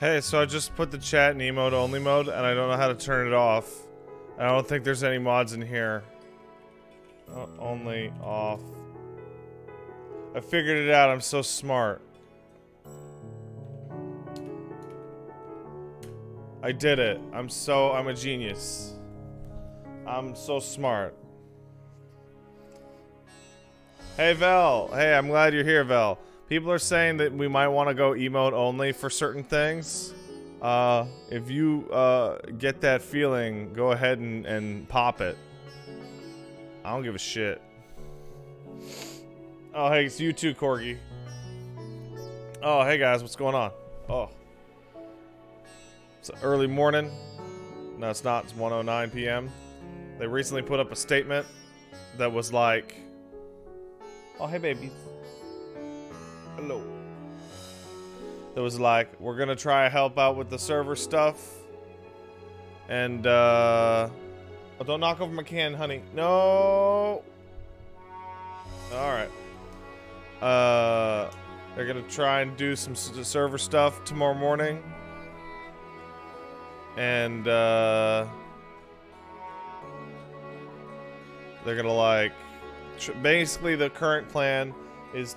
Hey, so I just put the chat in emote only mode, and I don't know how to turn it off. I don't think there's any mods in here. Only off. I figured it out. I'm so smart. I did it. I'm a genius. I'm so smart. Hey, Vel. Hey, I'm glad you're here, Vel. People are saying that we might want to go emote only for certain things. If you get that feeling, go ahead and pop it. I don't give a shit. Oh, hey, it's you too, Corgi. Oh, hey guys, what's going on? Oh. It's early morning. No, it's not. It's 1:09 p.m. They recently put up a statement that was like... Oh, hey, baby. Hello. That was like, we're gonna try to help out with the server stuff. And, oh, don't knock over my can, honey. No! Alright. They're gonna try and do some server stuff tomorrow morning. And, they're gonna, like... Basically, the current plan is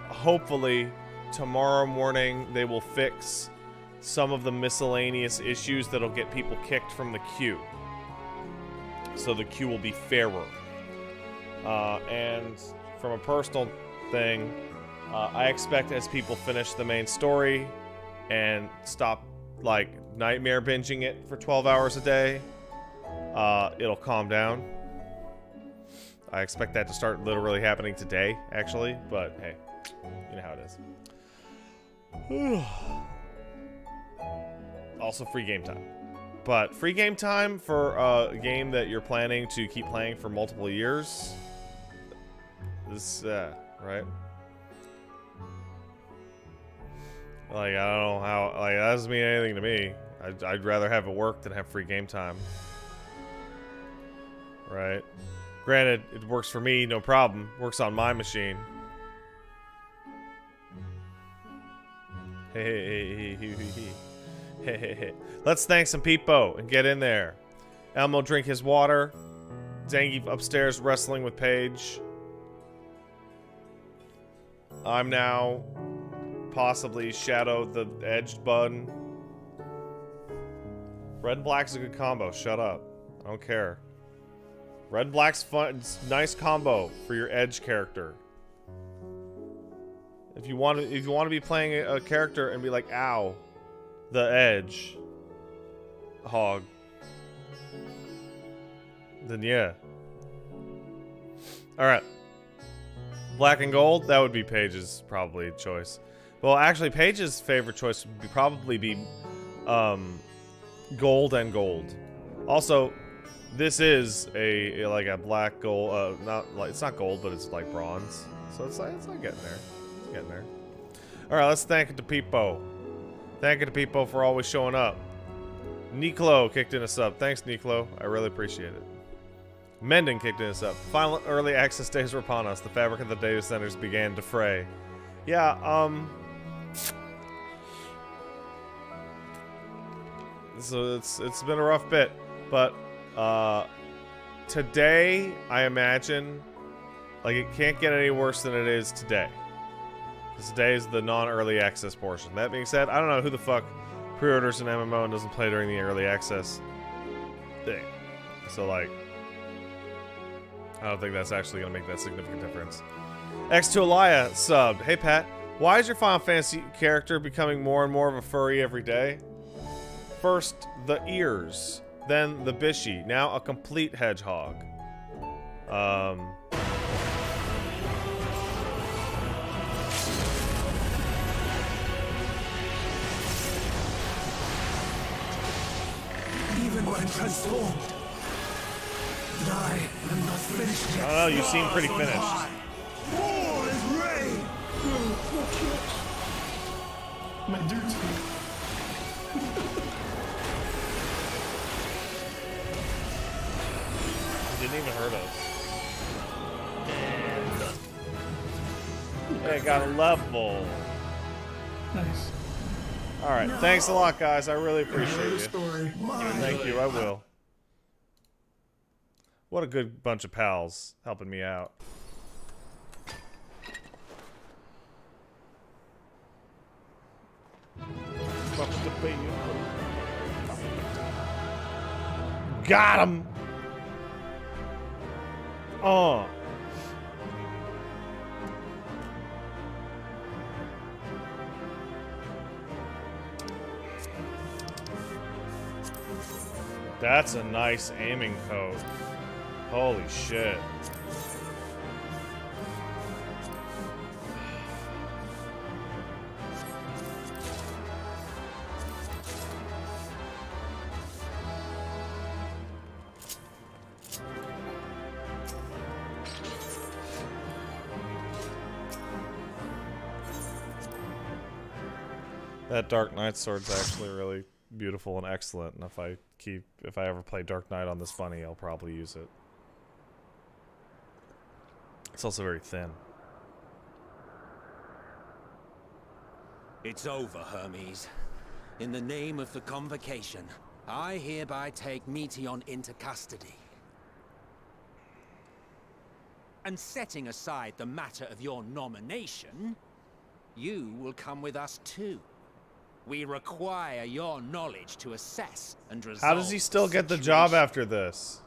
hopefully tomorrow morning they will fix some of the miscellaneous issues that'll get people kicked from the queue. So the queue will be fairer. And from a personal thing, I expect as people finish the main story and stop, like, nightmare binging it for 12 hours a day, it'll calm down. I expect that to start literally happening today, actually, but hey, you know how it is. Also, free game time. But free game time for a game that you're planning to keep playing for multiple years, this, right? Like, I don't know how, like, that doesn't mean anything to me. I'd rather have it work than have free game time. Right? Granted, it works for me, no problem. Works on my machine. Hey. Let's thank some people and get in there. Elmo drink his water. Zangy upstairs wrestling with Paige. I'm now possibly Shadow the Edged Bun. Red and black's a good combo. Shut up. I don't care. Red and black's fun. It's nice combo for your edge character. If you want to be playing a character and be like, ow, the edge hog, then yeah. All right. Black and gold. That would be Paige's probably choice. Well, actually, Paige's favorite choice would probably be gold and gold. Also, this is like a black gold. It's not gold, but it's like bronze. So it's like getting there. It's getting there. All right, let's thank it to Peepo. Thank it to Peepo for always showing up. Niklo kicked in a sub. Thanks, Niklo. I really appreciate it. Mendon kicked in a sub. Final early access days were upon us. The fabric of the data centers began to fray. Yeah, so it's been a rough bit, but today I imagine like it can't get any worse than it is today. Because today is the non-early access portion. That being said, I don't know who the fuck pre-orders an MMO and doesn't play during the early access thing. So like, I don't think that's actually gonna make that significant difference. X2 Alaya subbed. Hey Pat, why is your Final Fantasy character becoming more and more of a furry every day? First the ears, then the bishy, now a complete hedgehog. Even when transformed, I am not finished yet. I don't know, you seem pretty finished. War is reign. My duty. Didn't even hurt us. Hey, got a level. Nice. Alright, thanks a lot, guys. I really appreciate you. Story. Thank you, I will. What a good bunch of pals helping me out. Got him! Oh. That's a nice aiming code. Holy shit. That Dark Knight sword's actually really beautiful and excellent, and if I ever play Dark Knight on this bunny, I'll probably use it. It's also very thin. It's over, Hermes. In the name of the Convocation, I hereby take Meteon into custody. And setting aside the matter of your nomination, you will come with us too. We require your knowledge to assess and resolve. How does he still get the job after this?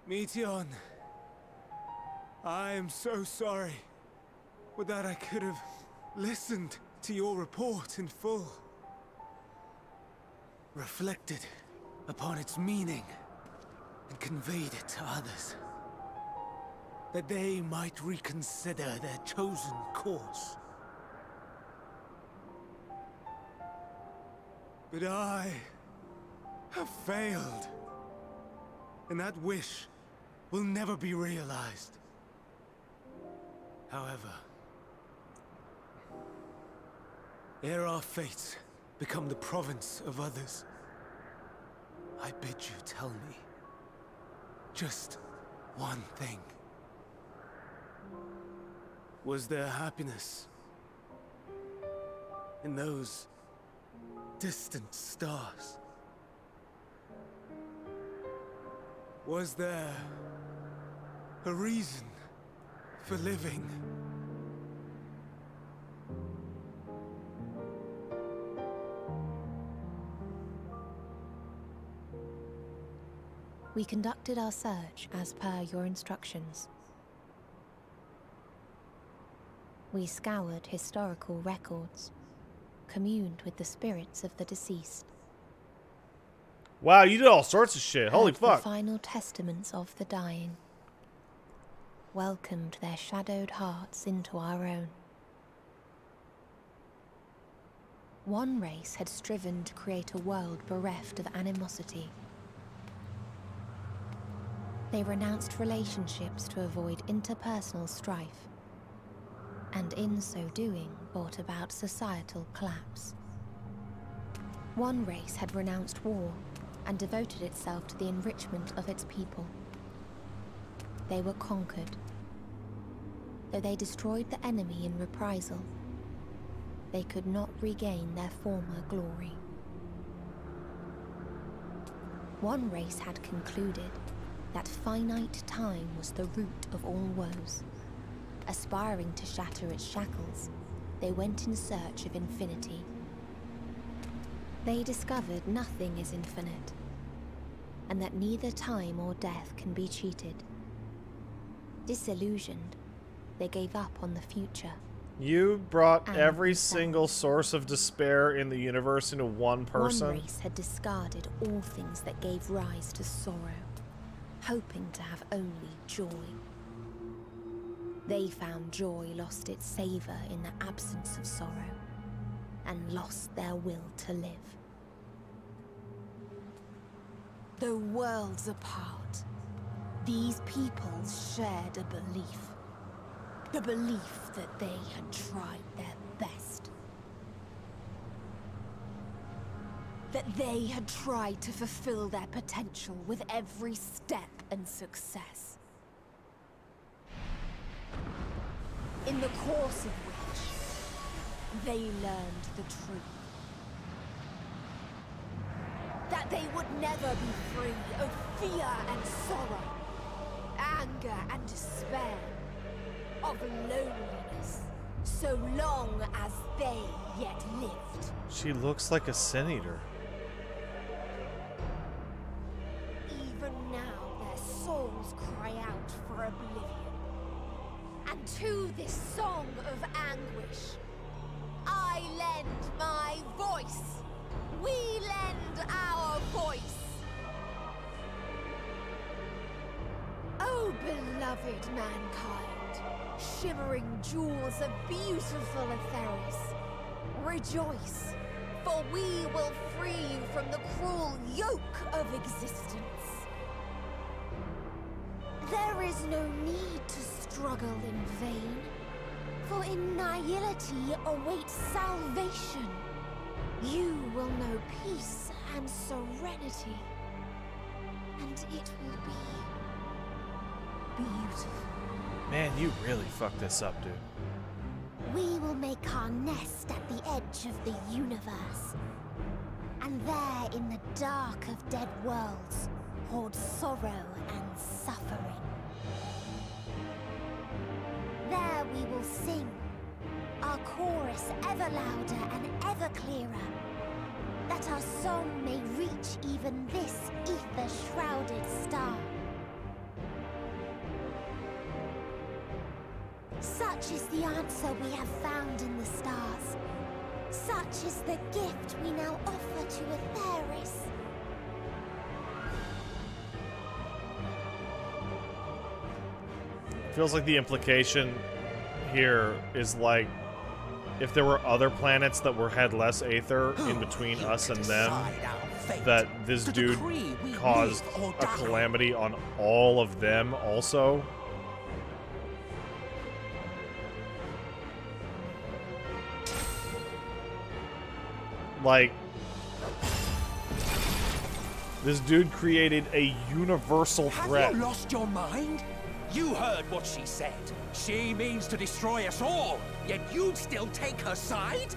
Meteon, I am so sorry. Would that I could have listened to your report in full. Reflected upon its meaning and conveyed it to others. That they might reconsider their chosen course. But I have failed, and that wish will never be realized. However, ere our fates become the province of others, I bid you tell me just one thing. Was there happiness in those distant stars? Was there a reason for living? We conducted our search as per your instructions. We scoured historical records, communed with the spirits of the deceased. Wow, you did all sorts of shit. Holy fuck. The final testaments of the dying. Welcomed their shadowed hearts into our own. One race had striven to create a world bereft of animosity. They renounced relationships to avoid interpersonal strife, and in so doing brought about societal collapse. One race had renounced war and devoted itself to the enrichment of its people. They were conquered. Though they destroyed the enemy in reprisal, they could not regain their former glory. One race had concluded that finite time was the root of all woes. Aspiring to shatter its shackles, they went in search of infinity. They discovered nothing is infinite, and that neither time or death can be cheated. Disillusioned, they gave up on the future. You brought And every themselves. single source of despair in the universe into one person? One race had discarded all things that gave rise to sorrow, hoping to have only joy. They found joy lost its savor in the absence of sorrow, and lost their will to live. Though worlds apart, these peoples shared a belief. The belief that they had tried their best. That they had tried to fulfill their potential with every step and success. in the course of which they learned the truth. That they would never be free of fear and sorrow, anger and despair, of loneliness, so long as they yet lived. She looks like a sin eater. Even now their souls cry out for oblivion. And to this song of anguish, I lend my voice. We lend our voice. Oh, beloved mankind, shimmering jewels of beautiful Etheris, rejoice, for we will free you from the cruel yoke of existence. There is no need to struggle in vain, for in nihility awaits salvation. You will know peace and serenity, and it will be beautiful. Man, you really fucked this up, dude. We will make our nest at the edge of the universe. And there in the dark of dead worlds, hoard sorrow and suffering. There we will sing, our chorus ever louder and ever clearer, that our song may reach even this ether-shrouded star. Such is the answer we have found in the stars. Such is the gift we now offer to Etheris. Feels like the implication here is like if there were other planets that had less aether in between us and them, that this dude caused a calamity on all of them also. Like, this dude created a universal threat. Have you lost your mind? You heard what she said. She means to destroy us all, yet you'd still take her side?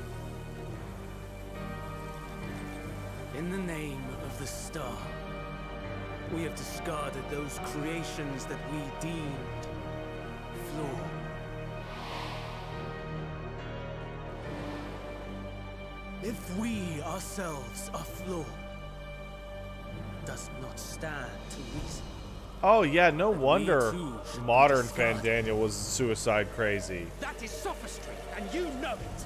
In the name of the star, we have discarded those creations that we deemed flawed. If we ourselves are flawed, does not stand to reason. Oh yeah, no wonder modern Fandaniel was suicide crazy. That is sophistry, and you know it.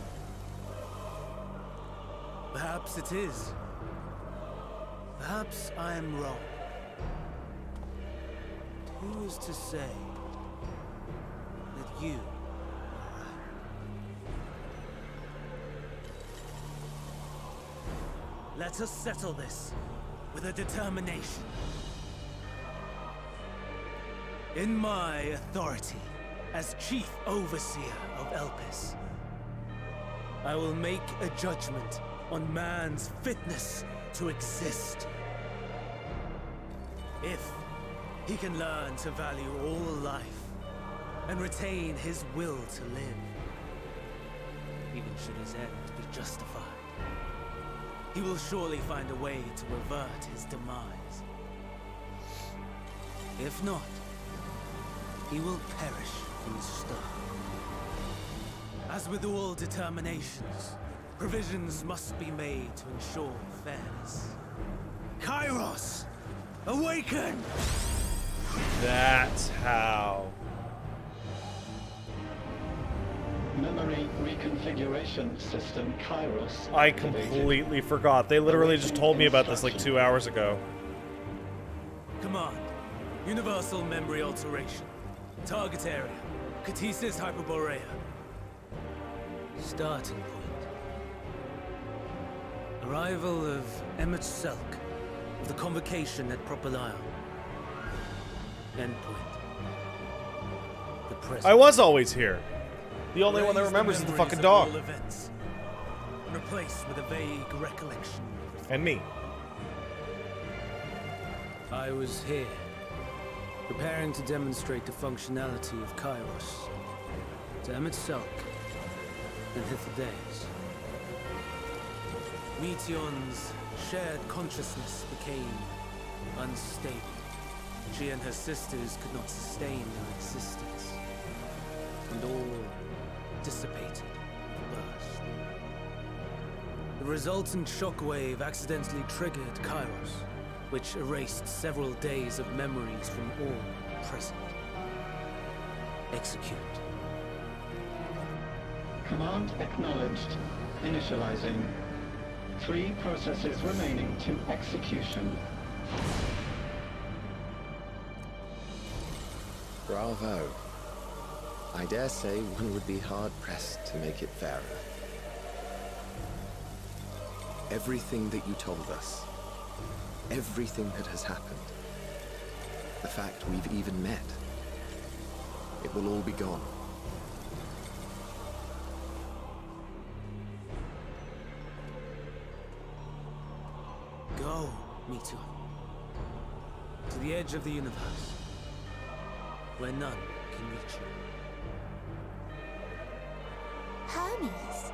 Perhaps it is. Perhaps I am wrong. Who is to say that you are right? Let us settle this with a determination. In my authority as Chief Overseer of Elpis, I will make a judgment on man's fitness to exist. If he can learn to value all life and retain his will to live, even should his end be justified, he will surely find a way to avert his demise. If not, he will perish from the start. As with all determinations, provisions must be made to ensure fairness. Kairos, awaken! That's how. Memory reconfiguration system Kairos. I completely forgot. They literally just told me about this like 2 hours ago. Command, universal memory alteration. Target area, Catesis Hyperborea. Starting point. Arrival of Emmet Selk of the convocation at Propylion. Endpoint. The present. I was always here. The only one that remembers is the Memories fucking of dog. all events, replaced with a vague recollection. And me. I was here, preparing to demonstrate the functionality of Kairos. to Emmett Sulk and Hither Days. Meteon's shared consciousness became unstable. She and her sisters could not sustain their existence, and all dissipated with a burst. The resultant shockwave accidentally triggered Kairos, which erased several days of memories from all present. Execute. Command acknowledged. Initializing. 3 processes remaining to execution. Bravo. I dare say one would be hard-pressed to make it fairer. Everything that you told us, everything that has happened, the fact we've even met, it will all be gone. Go, Meteor. To the edge of the universe, where none can reach you. Hermes,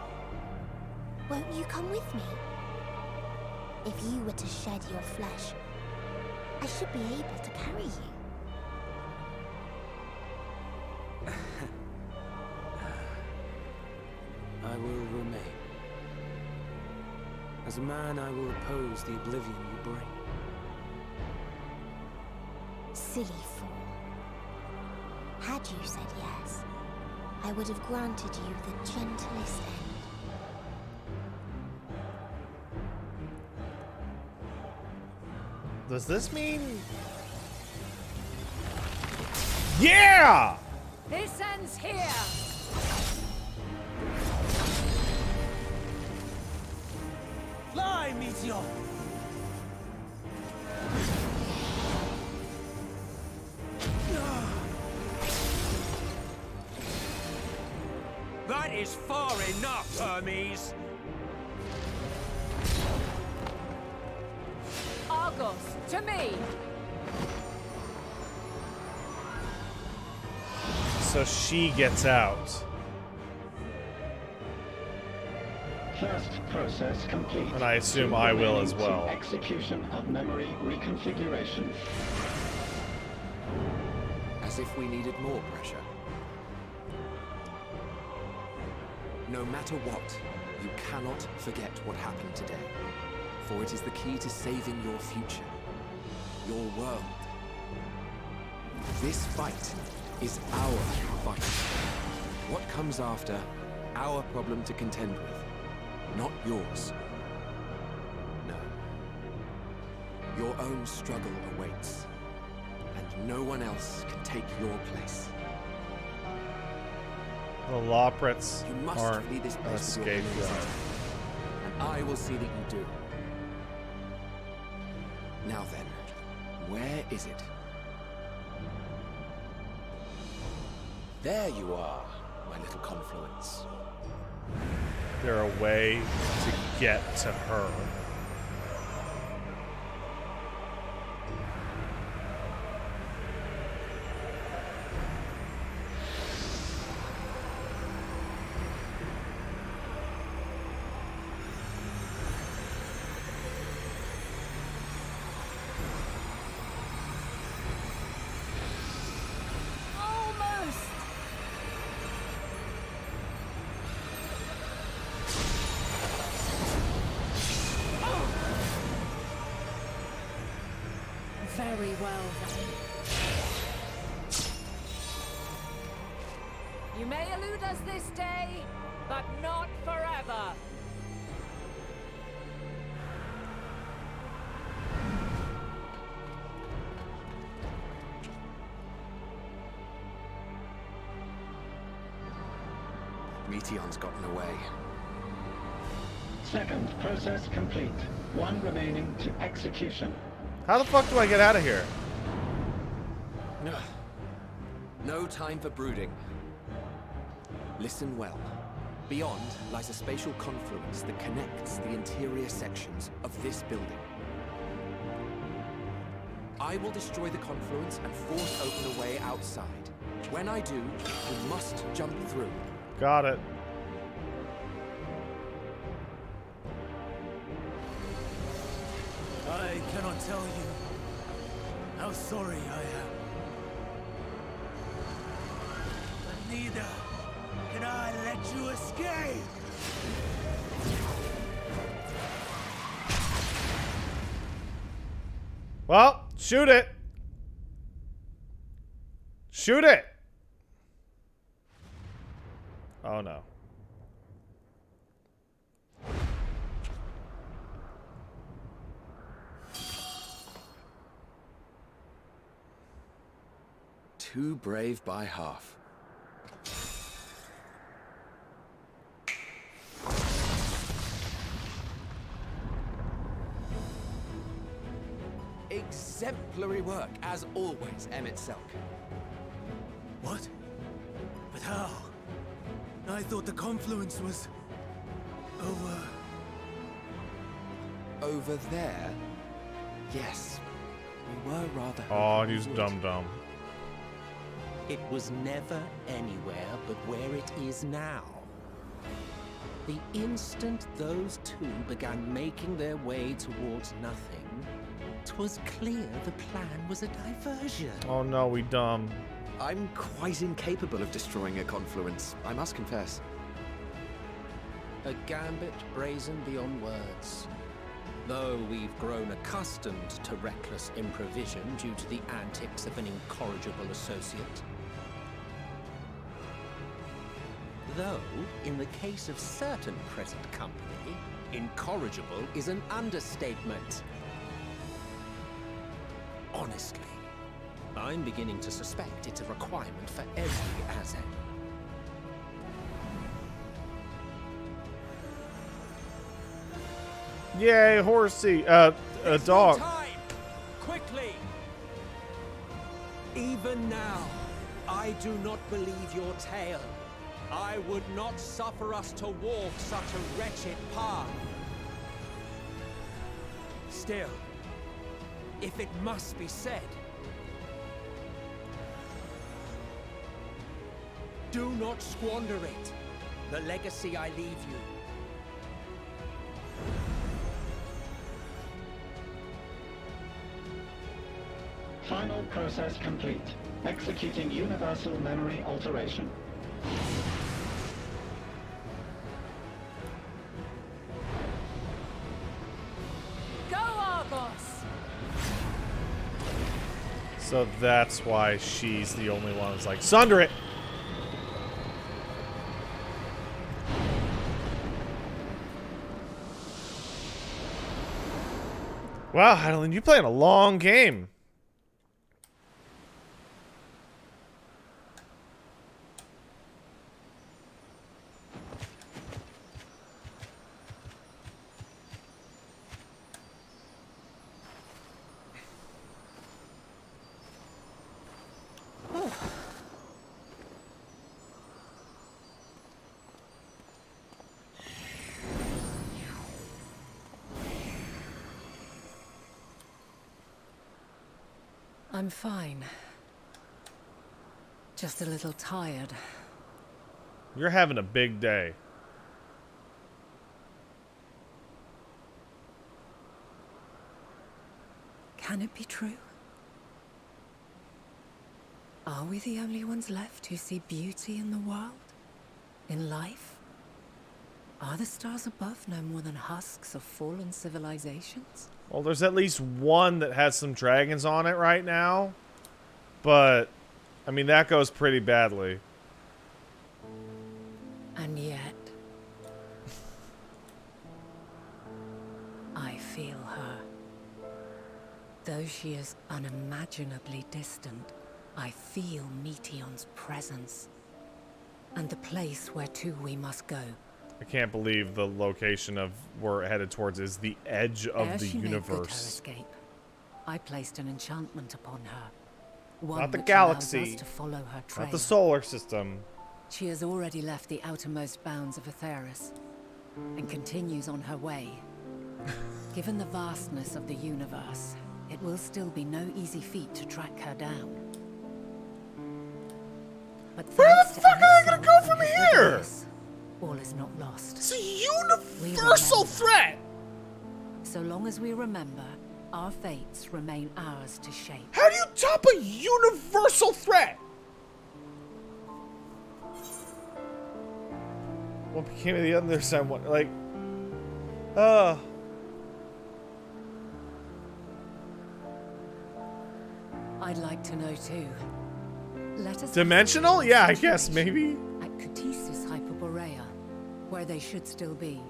won't you come with me? If you were to shed your flesh, I should be able to carry you. I will remain. As a man, I will oppose the oblivion you bring. Silly fool. Had you said yes, I would have granted you the gentlest end. Does this mean... Yeah! This ends here! Fly, Meteor! That is far enough, Hermes! Argos, to me! So she gets out. First process complete. And I assume I will as well. Execution of memory reconfiguration. As if we needed more pressure. No matter what, you cannot forget what happened today. For it is the key to saving your future. Your world. This fight is our fight. What comes after, our problem to contend with. Not yours. No. Your own struggle awaits. And no one else can take your place. The Loprits You must aren't flee this an place with your escape enemies. zone. And I will see that you do. Now then, where is it? There you are, my little confluence. Is there a way to get to her? Almost! Very well, then. You may elude us this day, but not forever. Meteon's gotten away. Second process complete. 1 remaining to execution. How the fuck do I get out of here? No time for brooding. Listen well. Beyond lies a spatial confluence that connects the interior sections of this building. I will destroy the confluence and force open a way outside. When I do, you must jump through. Got it. I cannot tell you how sorry I am. But neither can I let you escape! Well, shoot it. Shoot it. Oh no. Too brave by half. Exemplary work, as always, Emmett Selk. What? But how? I thought the confluence was... Over there? Yes. We were rather... Oh, he's dumb. It was never anywhere but where it is now. The instant those two began making their way towards nothing, 'twas clear the plan was a diversion. Oh no, we dumb. I'm quite incapable of destroying a confluence, I must confess. A gambit brazen beyond words. Though we've grown accustomed to reckless improvision due to the antics of an incorrigible associate. Though, in the case of certain present company, incorrigible is an understatement. Honestly, I'm beginning to suspect it's a requirement for every Azen. Yay, horsey. A dog. Time! Quickly! Even now, I do not believe your tale. I would not suffer us to walk such a wretched path. Still, if it must be said, do not squander it, the legacy I leave you. Final process complete. Executing universal memory alteration. Go, Argos! So that's why she's the only one who's like, sunder it! Wow, Heidelin, you playing a long game. I'm fine. Just a little tired. You're having a big day. Can it be true? Are we the only ones left who see beauty in the world? In life? Are the stars above no more than husks of fallen civilizations? Well, there's at least one that has some dragons on it right now. But, I mean, that goes pretty badly. And yet... I feel her. Though she is unimaginably distant, I feel Meteion's presence. And the place where to we must go. I can't believe the location of we're headed towards is the edge of the universe. Made good her escape, I placed an enchantment upon her. One Not the which galaxy, allows us to follow her trail. not the solar system. She has already left the outermost bounds of Aetheris and continues on her way. Given the vastness of the universe, it will still be no easy feat to track her down. But Where thanks the to fuck are they gonna Ansel go and from his here? Regulus, all is not lost. It's a universal threat. So long as we remember, our fates remain ours to shape. How do you top a universal threat? What became of the other side? What, like, I'd like to know too. Let us dimensional? Yeah, I guess maybe. at Catisis Hyperborea, where they should still be.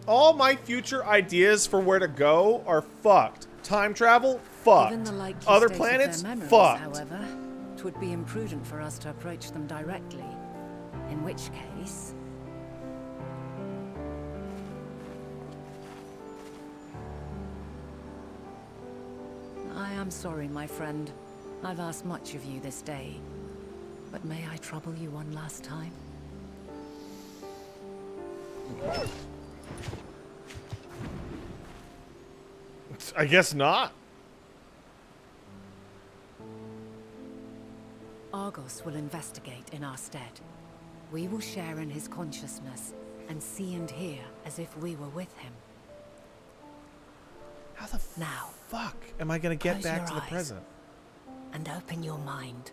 All my future ideas for where to go are fucked. Time travel? Fucked. Given the likely Other state of planets? their memories, Fucked. however, it would be imprudent for us to approach them directly. In which case... I am sorry, my friend. I've asked much of you this day. But may I trouble you one last time? I guess not. Argos will investigate in our stead. We will share in his consciousness and see and hear as if we were with him. How the now, fuck am I gonna get close back your to the eyes present? And open your mind.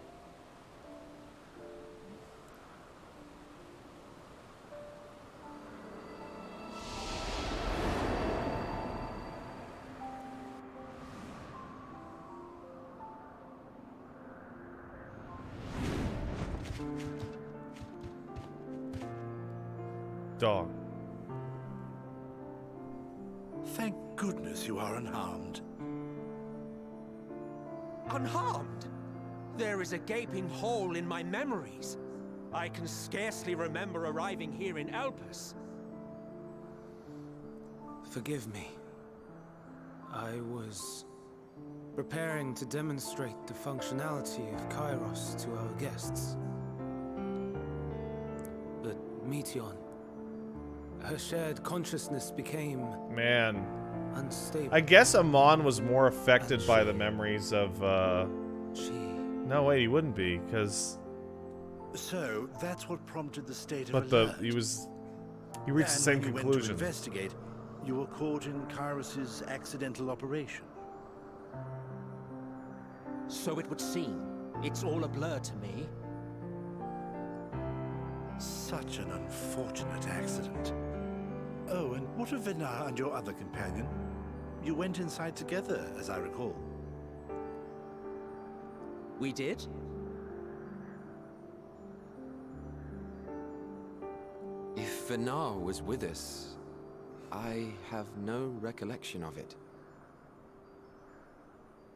Dog. Thank goodness you are unharmed. Unharmed? There is a gaping hole in my memories. I can scarcely remember arriving here in Elpis. Forgive me. I was preparing to demonstrate the functionality of Kairos to our guests. But Meteon, her shared consciousness became... Man. Unstable. I guess Amon was more affected by the memories of, No, wait, he wouldn't be, because... So, that's what prompted the state of But alert. he reached the same when you conclusion. went to investigate, you were caught in Kairos's accidental operation. So it would seem. It's all a blur to me. Such an unfortunate accident. Oh, and what of Venar and your other companion? You went inside together, as I recall. We did? If Venar was with us, I have no recollection of it.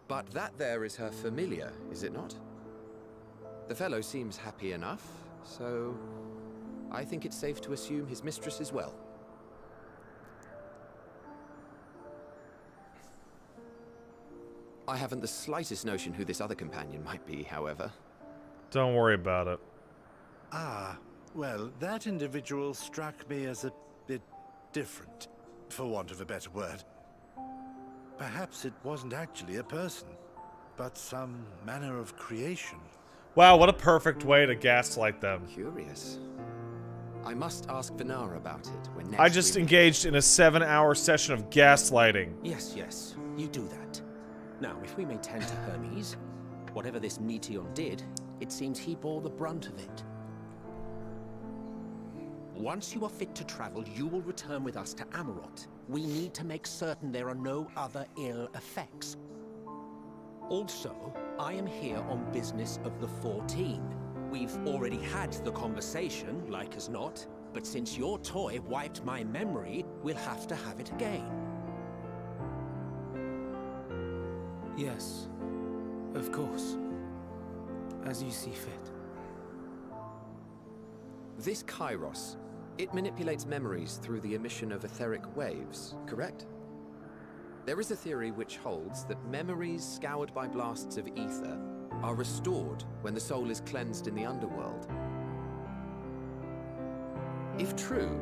But that there is her familiar, is it not? The fellow seems happy enough, so I think it's safe to assume his mistress as well. I haven't the slightest notion who this other companion might be, however. Don't worry about it. Ah, well, that individual struck me as a bit different, for want of a better word. Perhaps it wasn't actually a person, but some manner of creation. Wow, what a perfect way to gaslight them. Curious. I must ask Venar about it when next I just engaged in a 7-hour session of gaslighting. Yes, yes, you do that. Now, if we may tend to Hermes, whatever this Meteon did, it seems he bore the brunt of it. Once you are fit to travel, you will return with us to Amarot. We need to make certain there are no other ill effects. Also, I am here on business of the 14. We've already had the conversation, like as not, but since your toy wiped my memory, we'll have to have it again. Yes, of course. As you see fit. This Kairos, it manipulates memories through the emission of etheric waves, correct? There is a theory which holds that memories scoured by blasts of ether are restored when the soul is cleansed in the underworld. If true,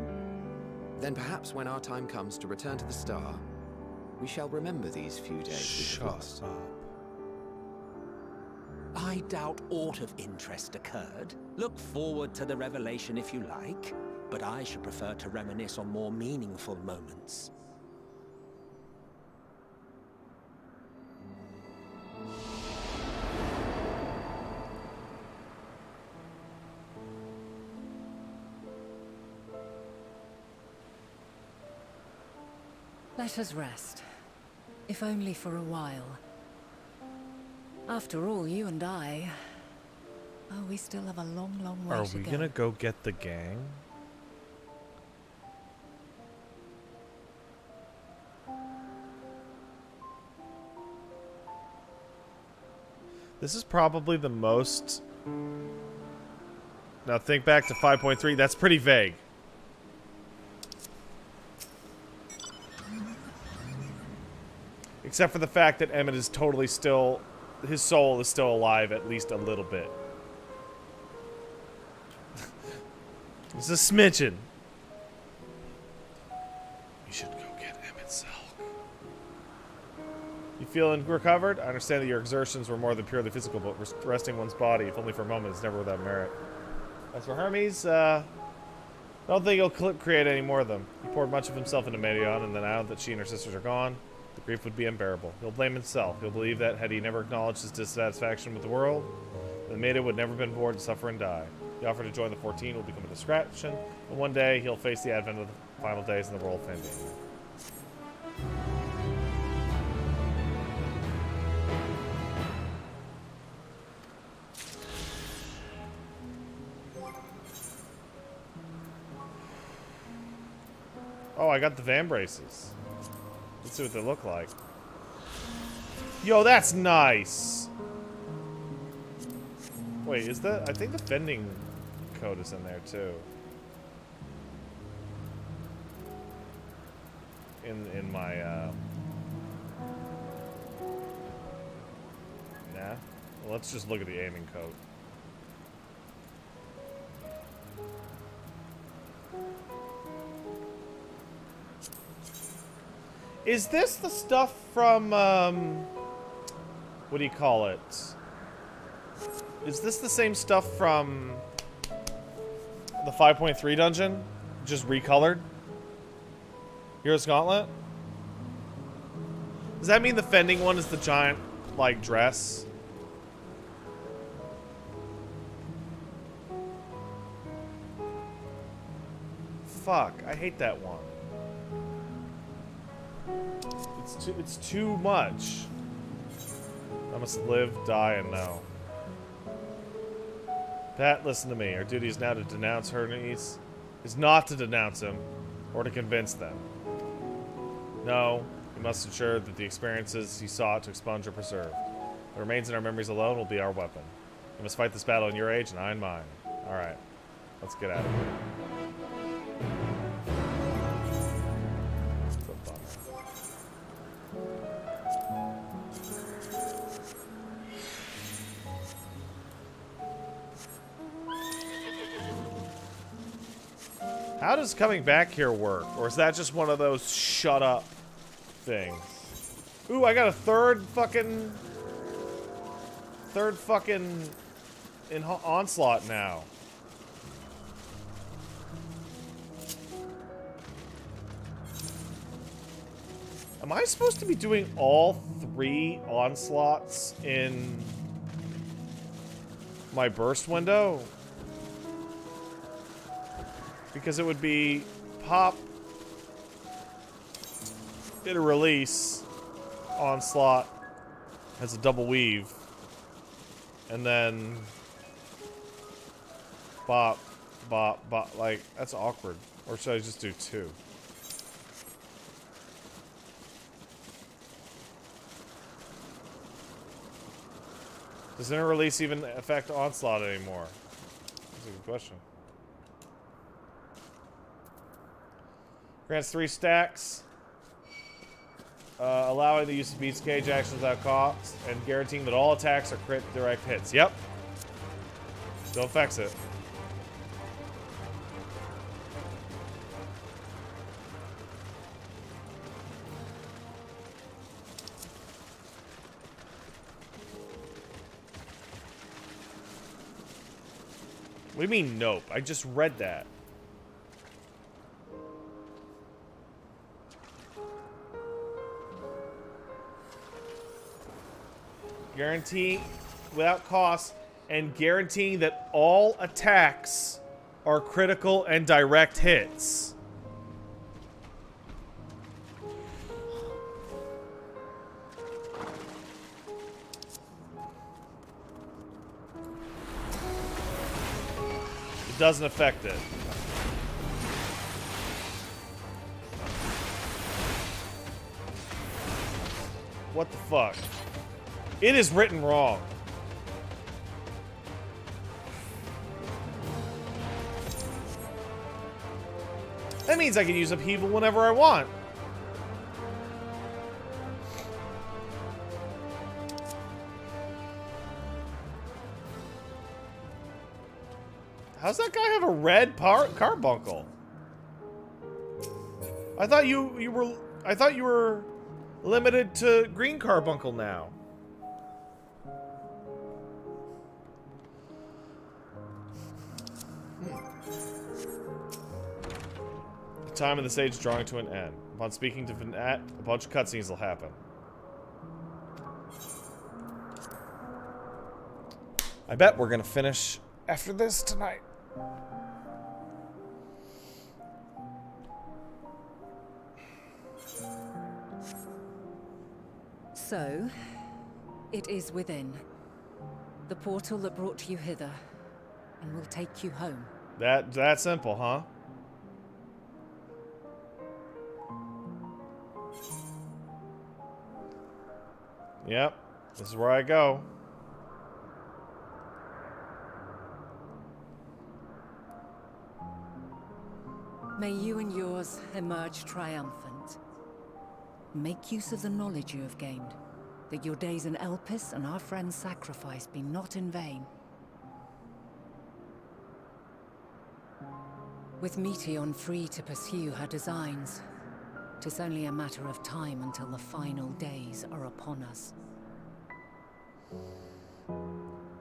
then perhaps when our time comes to return to the star, we shall remember these few days we have lost. Shut up. I doubt aught of interest occurred. Look forward to the revelation if you like, but I should prefer to reminisce on more meaningful moments. Let us rest. If only for a while. After all, you and I... Oh, we still have a long, long way to go. Are we gonna go get the gang? This is probably the most... Now think back to 5.3. That's pretty vague. Except for the fact that Emmett is totally still... His soul is still alive at least a little bit. It's a smidgen. We should go get Emmett's cell. You feeling recovered? I understand that your exertions were more than purely physical, but resting one's body, if only for a moment, is never without merit. As for Hermes, I don't think he'll create any more of them. He poured much of himself into Medeon, and then now that she and her sisters are gone, the grief would be unbearable. He'll blame himself. He'll believe that, had he never acknowledged his dissatisfaction with the world, the Maida would never have been born to suffer and die. The offer to join the 14 will become a distraction, and one day he'll face the advent of the final days in the role of Fendi. Oh, I got the van braces. Let's see what they look like. Yo, that's nice. Wait, is that... I think the vending code is in there, too. In my, Nah. Well, let's just look at the aiming code. Is this the stuff from, what do you call it? Is this the same stuff from the 5.3 dungeon? Just recolored? Hero's Gauntlet? Does that mean the fending one is the giant, like, dress? Fuck, I hate that one. It's too much. I must live, die, and know. Pat, listen to me. Our duty is now to denounce Hermes. Is not to denounce him, or to convince them. No, we must ensure that the experiences he sought to expunge are preserved. What remains in our memories alone will be our weapon. We must fight this battle in your age, and I in mine. Alright, let's get out of here. How does coming back here work? Or is that just one of those shut up things? Ooh, I got a third fucking onslaught now. Am I supposed to be doing all 3 onslaughts in my burst window? Because it would be pop, hit a release, onslaught, has a double weave, and then bop, bop, bop. Like, that's awkward. Or should I just do 2? Does inner release even affect onslaught anymore? That's a good question. Grants 3 stacks, allowing the use of beast cage actions without cost, and guaranteeing that all attacks are crit direct hits. Yep. Still affects it. What do you mean, nope? I just read that. Guarantee without cost and guaranteeing that all attacks are critical and direct hits. It doesn't affect it. What the fuck? It is written wrong. That means I can use upheaval whenever I want. How's that guy have a red carbuncle? I thought you were limited to green carbuncle now. The time of the stage is drawing to an end. Upon speaking to Finat, a bunch of cutscenes will happen. I bet we're gonna finish after this tonight. So, it is within. The portal that brought you hither, and will take you home. That simple, huh? Yep, this is where I go. May you and yours emerge triumphant. Make use of the knowledge you have gained, that your days in Elpis and our friend's sacrifice be not in vain. With Meteon free to pursue her designs, 'tis only a matter of time until the final days are upon us.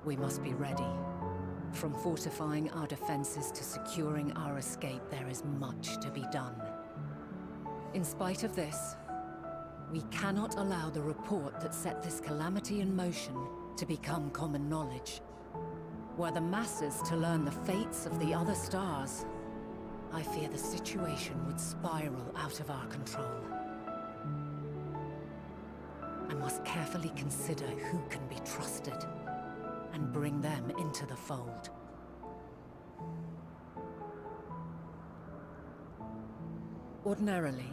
We must be ready. From fortifying our defenses to securing our escape, there is much to be done. In spite of this, we cannot allow the report that set this calamity in motion to become common knowledge. Were the masses to learn the fates of the other stars, I fear the situation would spiral out of our control. I must carefully consider who can be trusted and bring them into the fold. Ordinarily,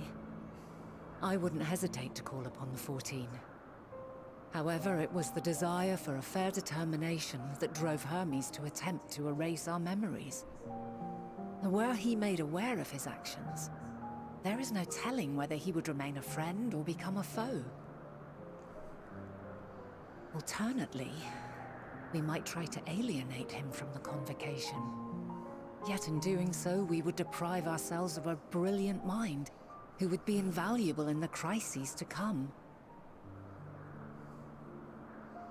I wouldn't hesitate to call upon the 14. However, it was the desire for a fair determination that drove Hermes to attempt to erase our memories. And were he made aware of his actions, there is no telling whether he would remain a friend or become a foe. Alternately, we might try to alienate him from the convocation. Yet in doing so, we would deprive ourselves of a brilliant mind who would be invaluable in the crises to come.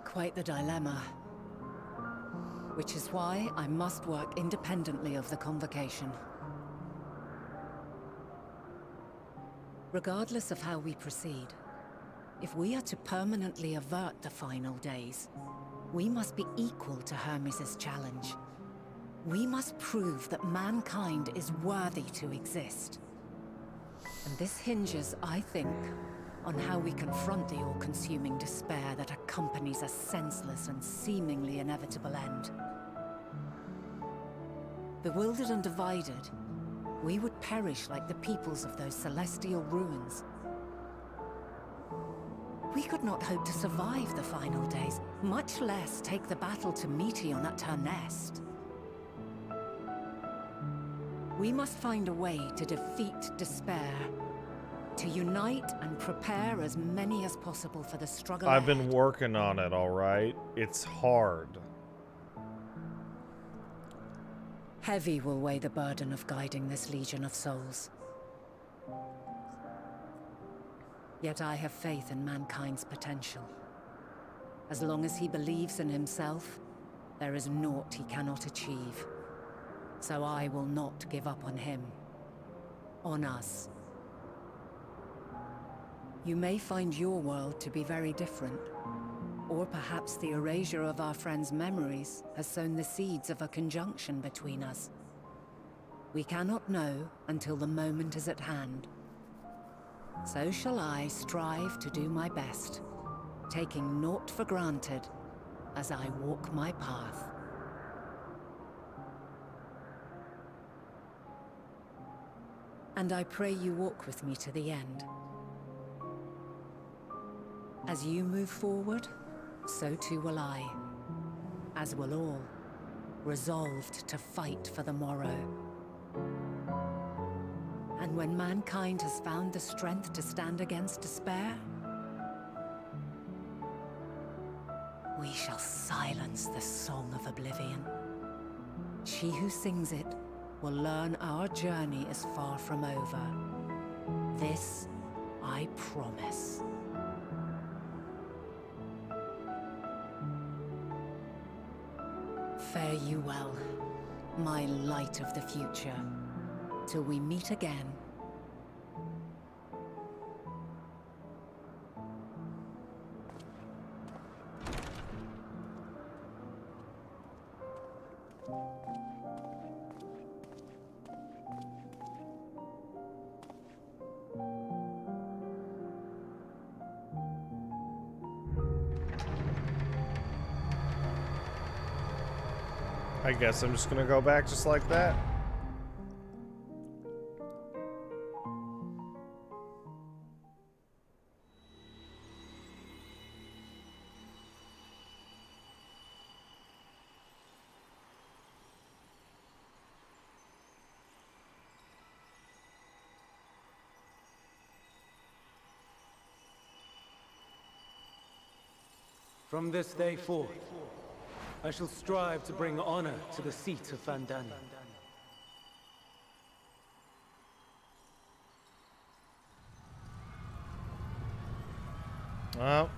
Quite the dilemma. Which is why I must work independently of the convocation. Regardless of how we proceed, if we are to permanently avert the final days, we must be equal to Hermes' challenge. We must prove that mankind is worthy to exist. And this hinges, I think, on how we confront the all-consuming despair that accompanies a senseless and seemingly inevitable end. Bewildered and divided, we would perish like the peoples of those celestial ruins. We could not hope to survive the final days, much less take the battle to Meteon at her nest. We must find a way to defeat despair, to unite and prepare as many as possible for the struggle I've ahead. been working on it, alright? It's hard. Heavy will weigh the burden of guiding this legion of souls. Yet I have faith in mankind's potential. As long as he believes in himself, there is naught he cannot achieve. So I will not give up on him. On us. You may find your world to be very different. Or perhaps the erasure of our friends' memories has sown the seeds of a conjunction between us. We cannot know until the moment is at hand. So shall I strive to do my best, taking naught for granted as I walk my path. And I pray you walk with me to the end. As you move forward, so too will I, as will all, resolved to fight for the morrow. And when mankind has found the strength to stand against despair, we shall silence the song of oblivion. She who sings it will learn our journey is far from over. This I promise. Fare you well, my light of the future, till we meet again. I guess I'm just gonna go back just like that. From this day forth, I shall strive to bring honor to the seat of Vandana. Well.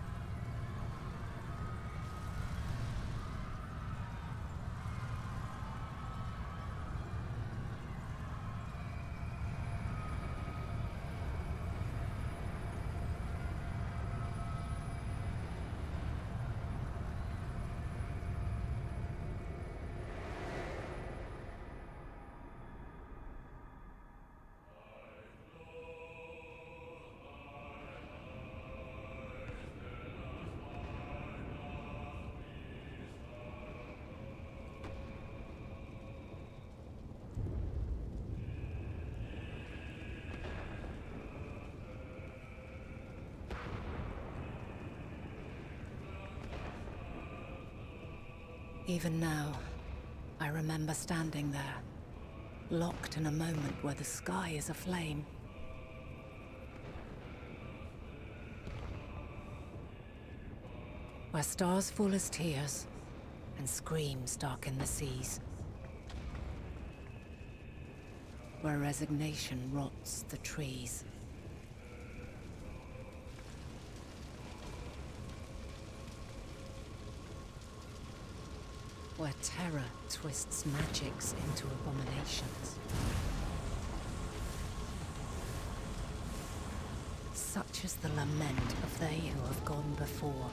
Even now, I remember standing there, locked in a moment where the sky is aflame. Where stars fall as tears, and screams darken the seas. Where resignation rots the trees. Where terror twists magics into abominations. Such is the lament of they who have gone before.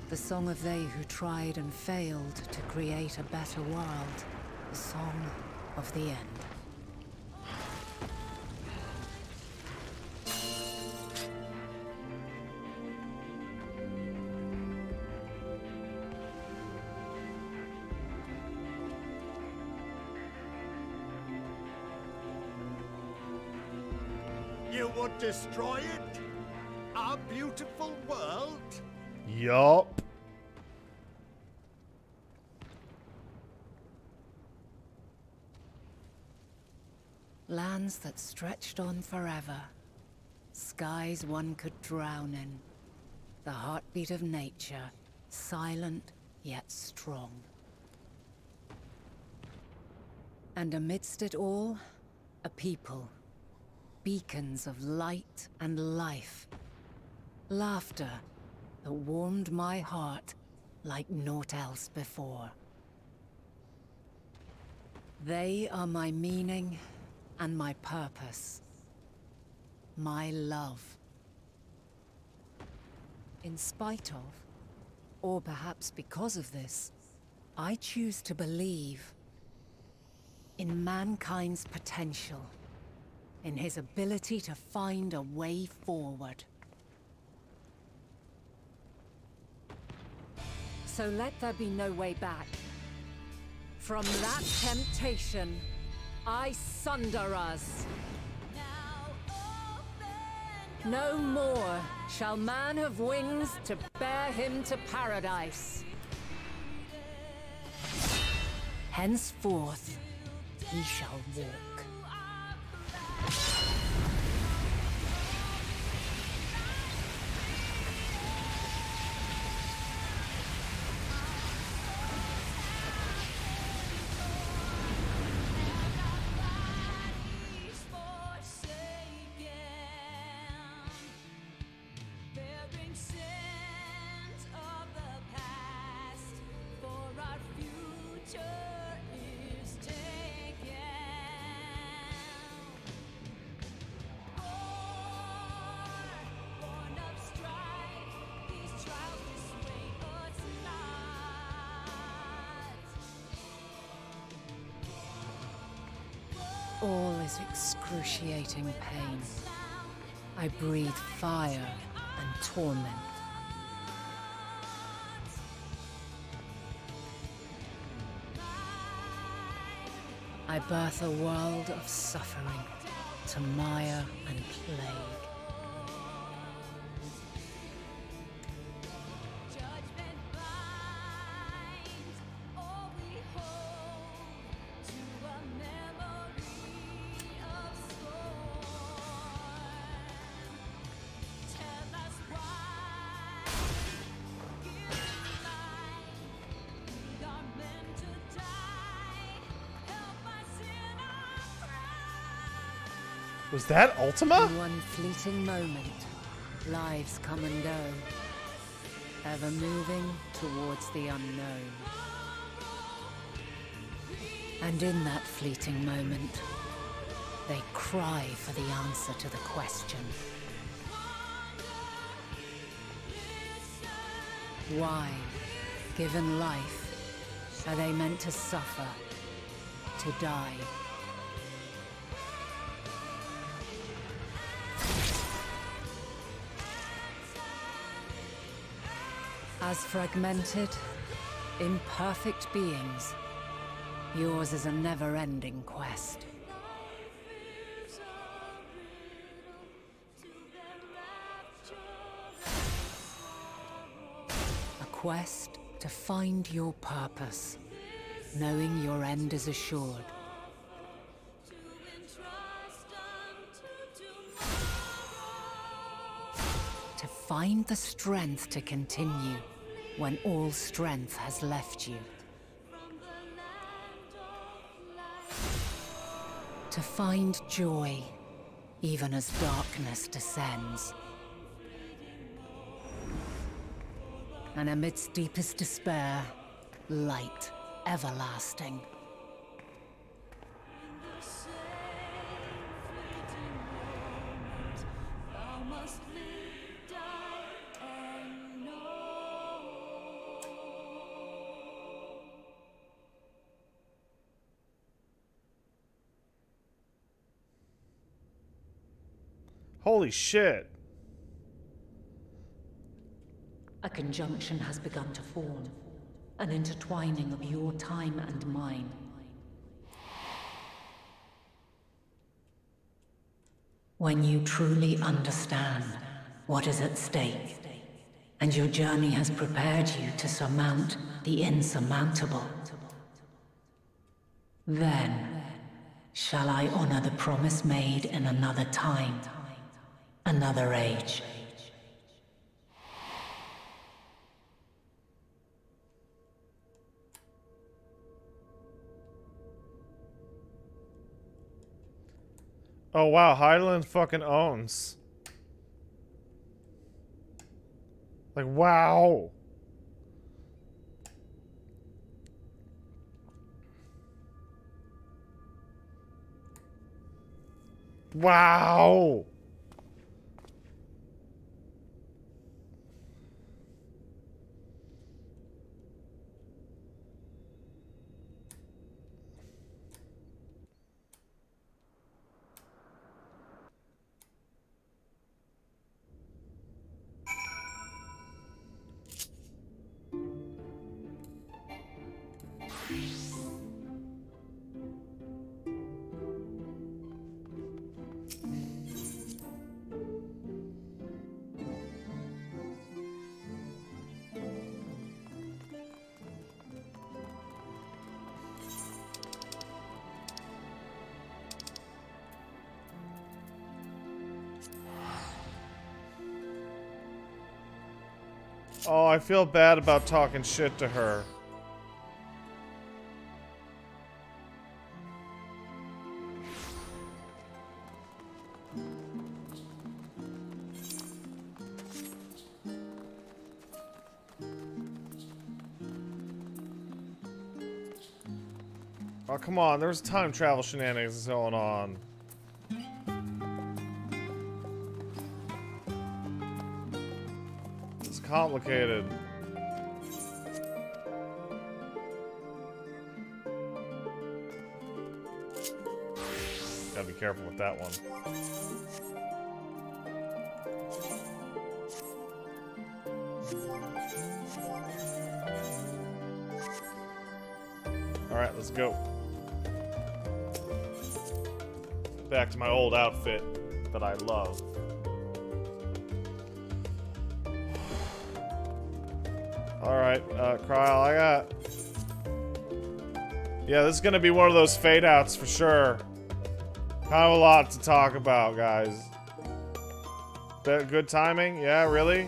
The song of they who tried and failed to create a better world. The song of the end. You would destroy it? Our beautiful world? Yup. Lands that stretched on forever. Skies one could drown in. The heartbeat of nature, silent yet strong. And amidst it all, a people. Beacons of light and life. Laughter that warmed my heart like naught else before. They are my meaning and my purpose. My love. In spite of, or perhaps because of this, I choose to believe in mankind's potential, in his ability to find a way forward. So let there be no way back. From that temptation, I sunder us. No more shall man have wings to bear him to paradise. Henceforth, he shall walk. All is excruciating pain. I breathe fire and torment. I birth a world of suffering to mire and plague. Was that Ultima? In one fleeting moment, lives come and go, ever moving towards the unknown. And in that fleeting moment, they cry for the answer to the question. Why, given life, are they meant to suffer, to die? As fragmented, imperfect beings, yours is a never-ending quest. A quest to find your purpose, knowing your end is assured. To find the strength to continue when all strength has left you. To find joy, even as darkness descends. And amidst deepest despair, light everlasting. Holy shit. A conjunction has begun to form, an intertwining of your time and mine. When you truly understand what is at stake, and your journey has prepared you to surmount the insurmountable, then shall I honor the promise made in another time, another age. Oh wow, Highland fucking owns. Like, wow. Wow. Oh, I feel bad about talking shit to her. Oh, come on. There's time travel shenanigans going on. It's complicated. Gotta be careful with that one. Alright, let's go. Back to my old outfit that I love. Alright, Kryl, I got... Yeah, this is gonna be one of those fade-outs for sure. Kind of a lot to talk about, guys. Good timing? Yeah, really?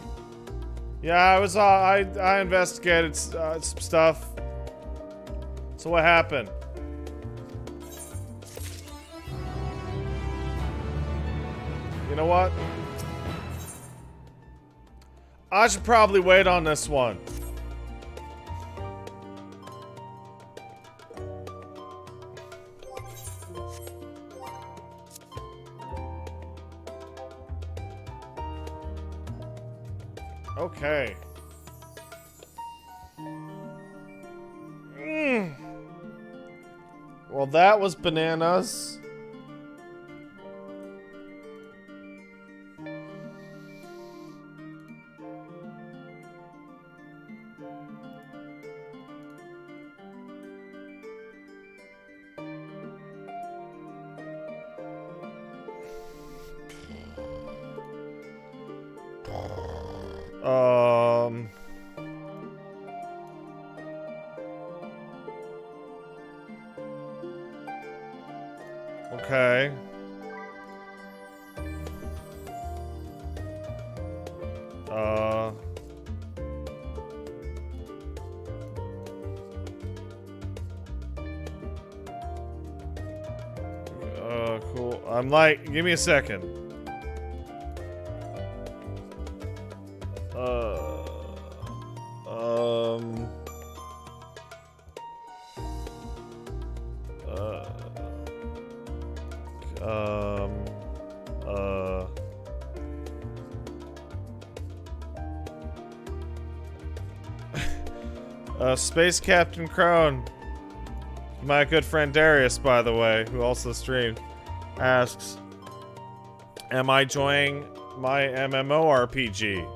Yeah, I investigated some stuff. So what happened? You know what? I should probably wait on this one. Okay. Well, that was bananas. Okay. Cool. I'm like, give me a second. Space Captain Crone, my good friend Darius, by the way, who also streamed, asks, am I enjoying my MMORPG?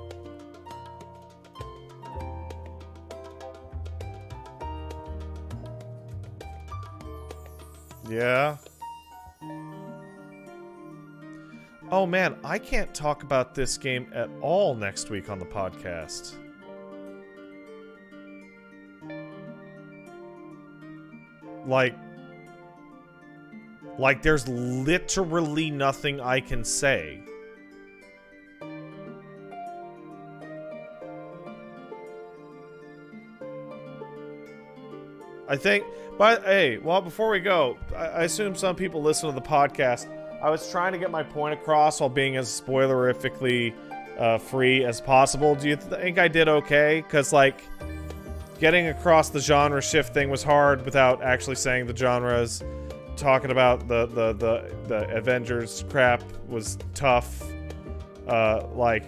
Yeah. Oh man, I can't talk about this game at all next week on the podcast. Like there's literally nothing I can say. I think, but hey, well, before we go, I assume some people listen to the podcast. I was trying to get my point across while being as spoilerifically free as possible. Do you think I did okay? Because, like, getting across the genre shift thing was hard without actually saying the genres talking about the Avengers crap was tough. Like,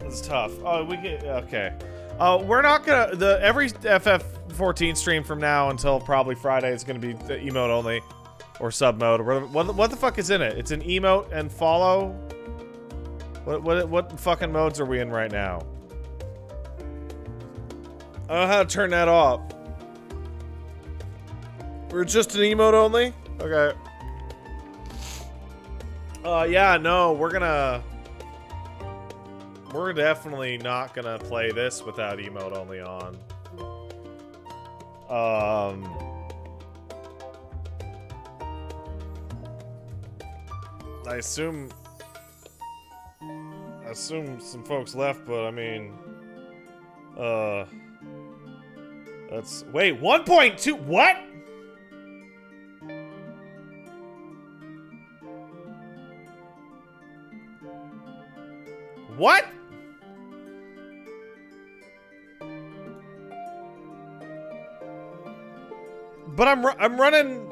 it's tough. Oh, we get okay. We're not gonna every FF14 stream from now until probably Friday is gonna be the emote only, or sub mode. Or what the fuck is in it? It's an emote and follow. What fucking modes are we in right now? I don't know how to turn that off. We're just an emote only? Okay. Yeah, no, we're definitely not gonna play this without emote only on. I assume some folks left, but I mean, that's, wait, 1.2, what? What? But I'm running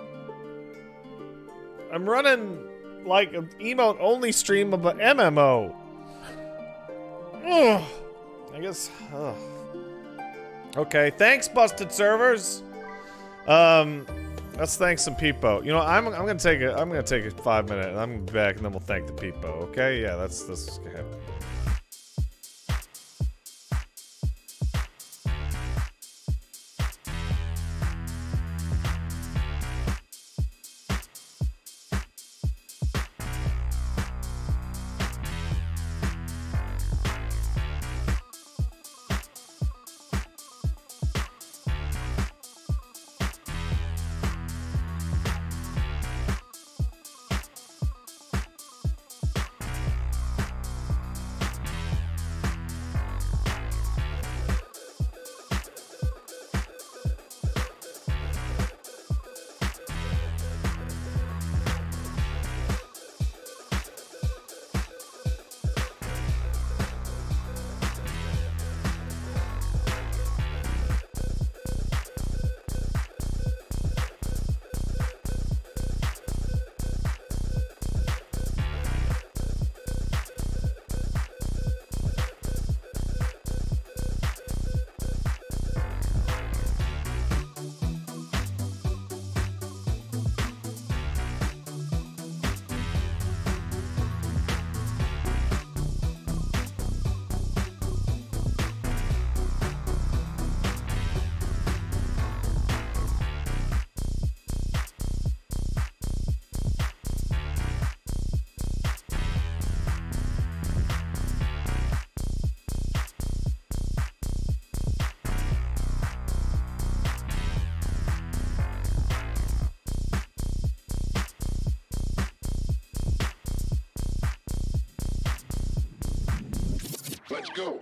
like an emote only stream of an MMO. Ugh. I guess. Ugh. Okay, thanks, busted servers. Let's thank some people. You know, I'm gonna take a 5 minute, and I'm gonna be back, and then we'll thank the people. Okay? Yeah, let's go ahead. Let's go.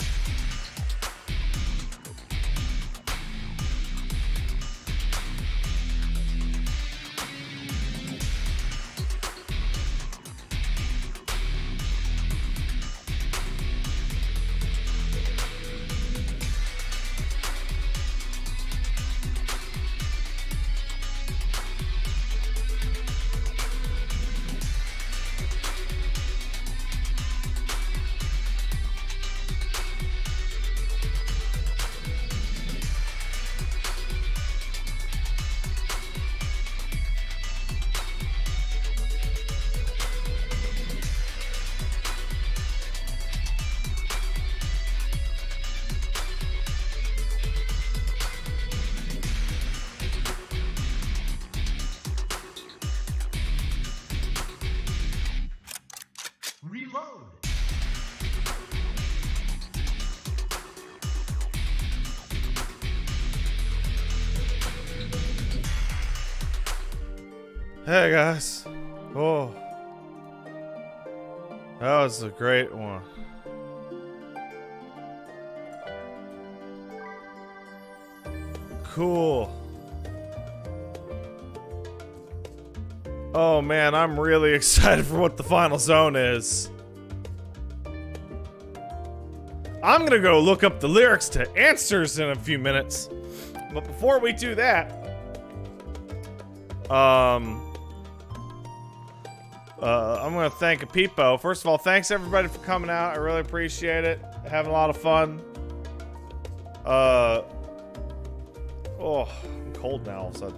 Hey guys. Oh. That was a great one. Cool. Oh man, I'm really excited for what the final zone is. I'm gonna go look up the lyrics to Answers in a few minutes. But before we do that, I'm gonna thank a Peepo. First of all, thanks everybody for coming out. I really appreciate it. Having a lot of fun. Oh, I'm cold now all of a sudden.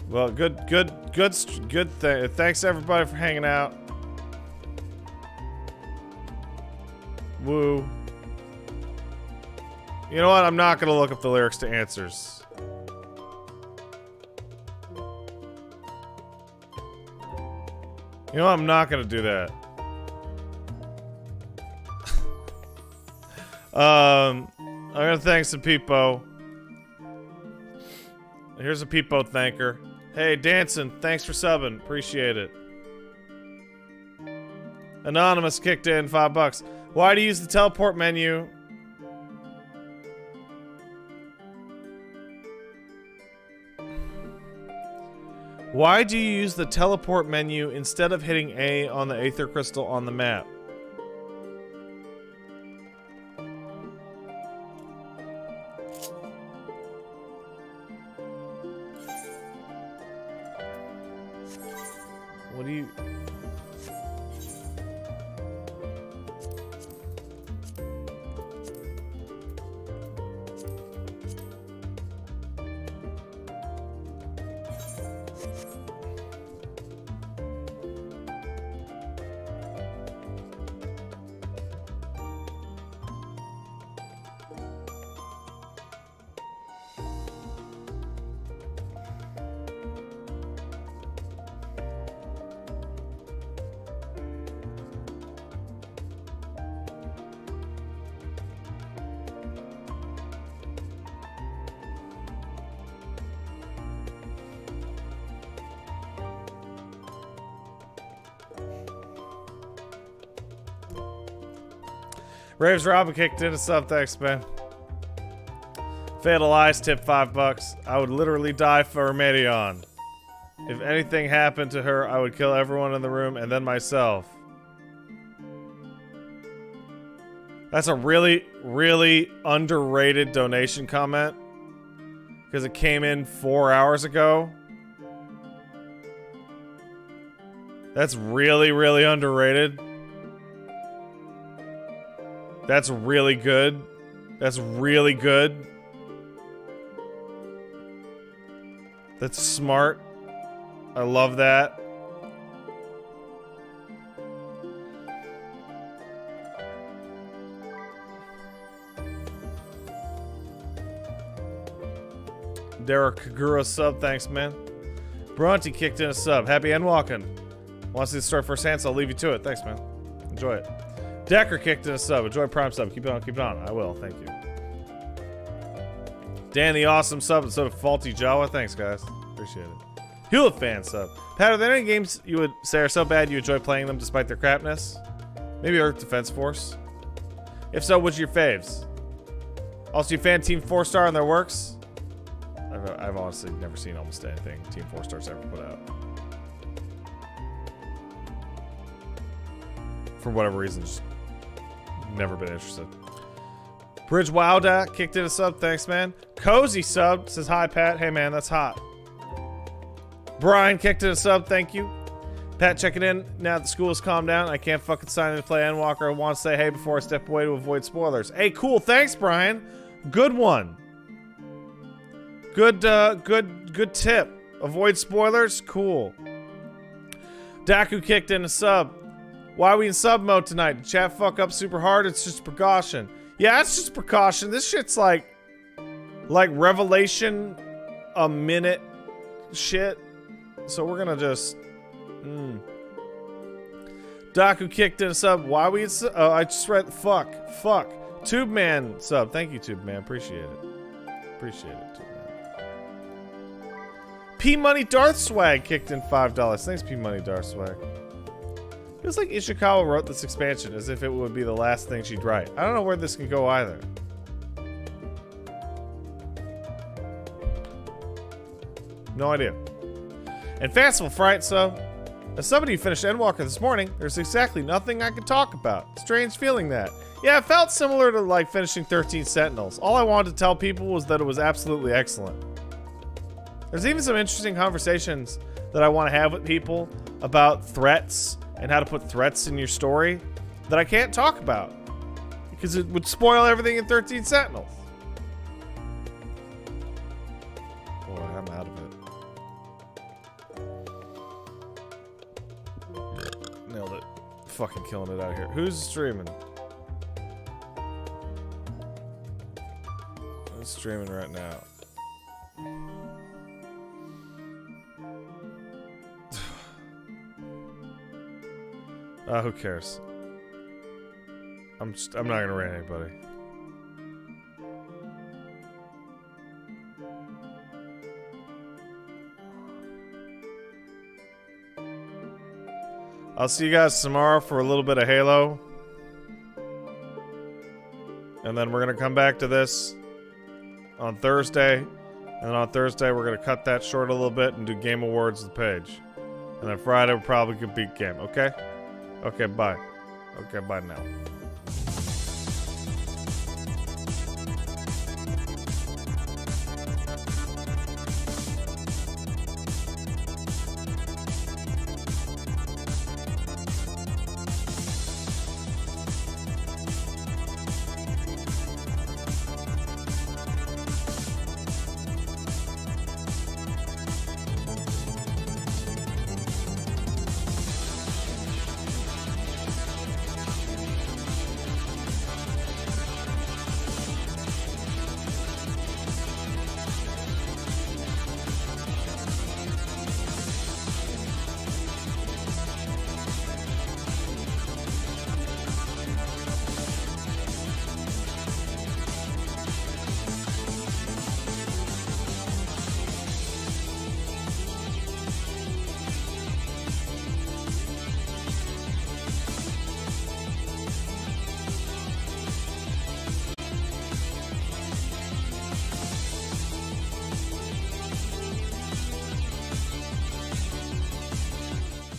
Well, good thing. Thanks everybody for hanging out. Woo. You know what? I'm not gonna look up the lyrics to Answers. You know what? I'm not gonna do that. I'm gonna thank some Peepo. Here's a Peepo thanker. Hey, Dancing, thanks for subbing. Appreciate it. Anonymous kicked in $5. Why do you use the teleport menu? Why do you use the teleport menu instead of hitting A on the Aether Crystal on the map? What do you... Raves Robin kicked in a sub, thanks, man. Fatal Eyes tip $5. I would literally die for Medion. If anything happened to her, I would kill everyone in the room and then myself. That's a really, really underrated donation comment. Because it came in 4 hours ago. That's really, really underrated. That's really good. That's really good. That's smart. I love that. Derek Kagura sub, thanks, man. Bronte kicked in a sub. Happy Endwalking. Wants to see the story firsthand, so I'll leave you to it. Thanks, man. Enjoy it. Decker kicked in a sub. Enjoy Prime sub. Keep it on, keep it on. I will, thank you. Dan the Awesome sub, and so did Faulty Jawa. Thanks, guys. Appreciate it. Hewlett fan sub. Pat, are there any games you would say are so bad you enjoy playing them despite their crapness? Maybe Earth Defense Force? If so, which are your faves? Also, you fan Team 4-Star and their works? I've honestly never seen almost anything Team 4-Star's ever put out. For whatever reason, just never been interested. Bridge Wilda kicked in a sub. Thanks, man. Cozy sub says hi, Pat. Hey, man, that's hot. Brian kicked in a sub. Thank you. Pat checking in. Now that the school has calmed down, I can't fucking sign in to play Endwalker. I want to say hey before I step away to avoid spoilers. Hey, cool. Thanks, Brian. Good one. Good tip. Avoid spoilers. Cool. Daku kicked in a sub. Why are we in sub mode tonight? Did chat fuck up super hard? It's just precaution. Yeah, it's just precaution. This shit's like Revelation a minute shit. So we're gonna just... Daku kicked in a sub. Why are we in sub? Oh, I just read... Fuck. Tube Man sub. Thank you, Tube Man. Appreciate it. Appreciate it, Tube Man. P-Money Darth Swag kicked in $5. Thanks, P-Money Darth Swag. Feels like Ishikawa wrote this expansion as if it would be the last thing she'd write. I don't know where this can go either. No idea. And Fanciful Fright, so as somebody who finished Endwalker this morning, there's exactly nothing I could talk about. Strange feeling that. Yeah, it felt similar to like finishing 13 Sentinels. All I wanted to tell people was that it was absolutely excellent. There's even some interesting conversations that I want to have with people about threats and how to put threats in your story that I can't talk about because it would spoil everything in 13 Sentinels. Boy, I'm out of it. Nailed it. Fucking killing it out here. Who's streaming? Who's streaming right now? Who cares? I'm not gonna rate anybody. I'll see you guys tomorrow for a little bit of Halo. And then we're gonna come back to this on Thursday. And then on Thursday we're gonna cut that short a little bit and do Game Awards the page. And then Friday we'll probably could beat game, okay? Okay, bye. Okay, bye now.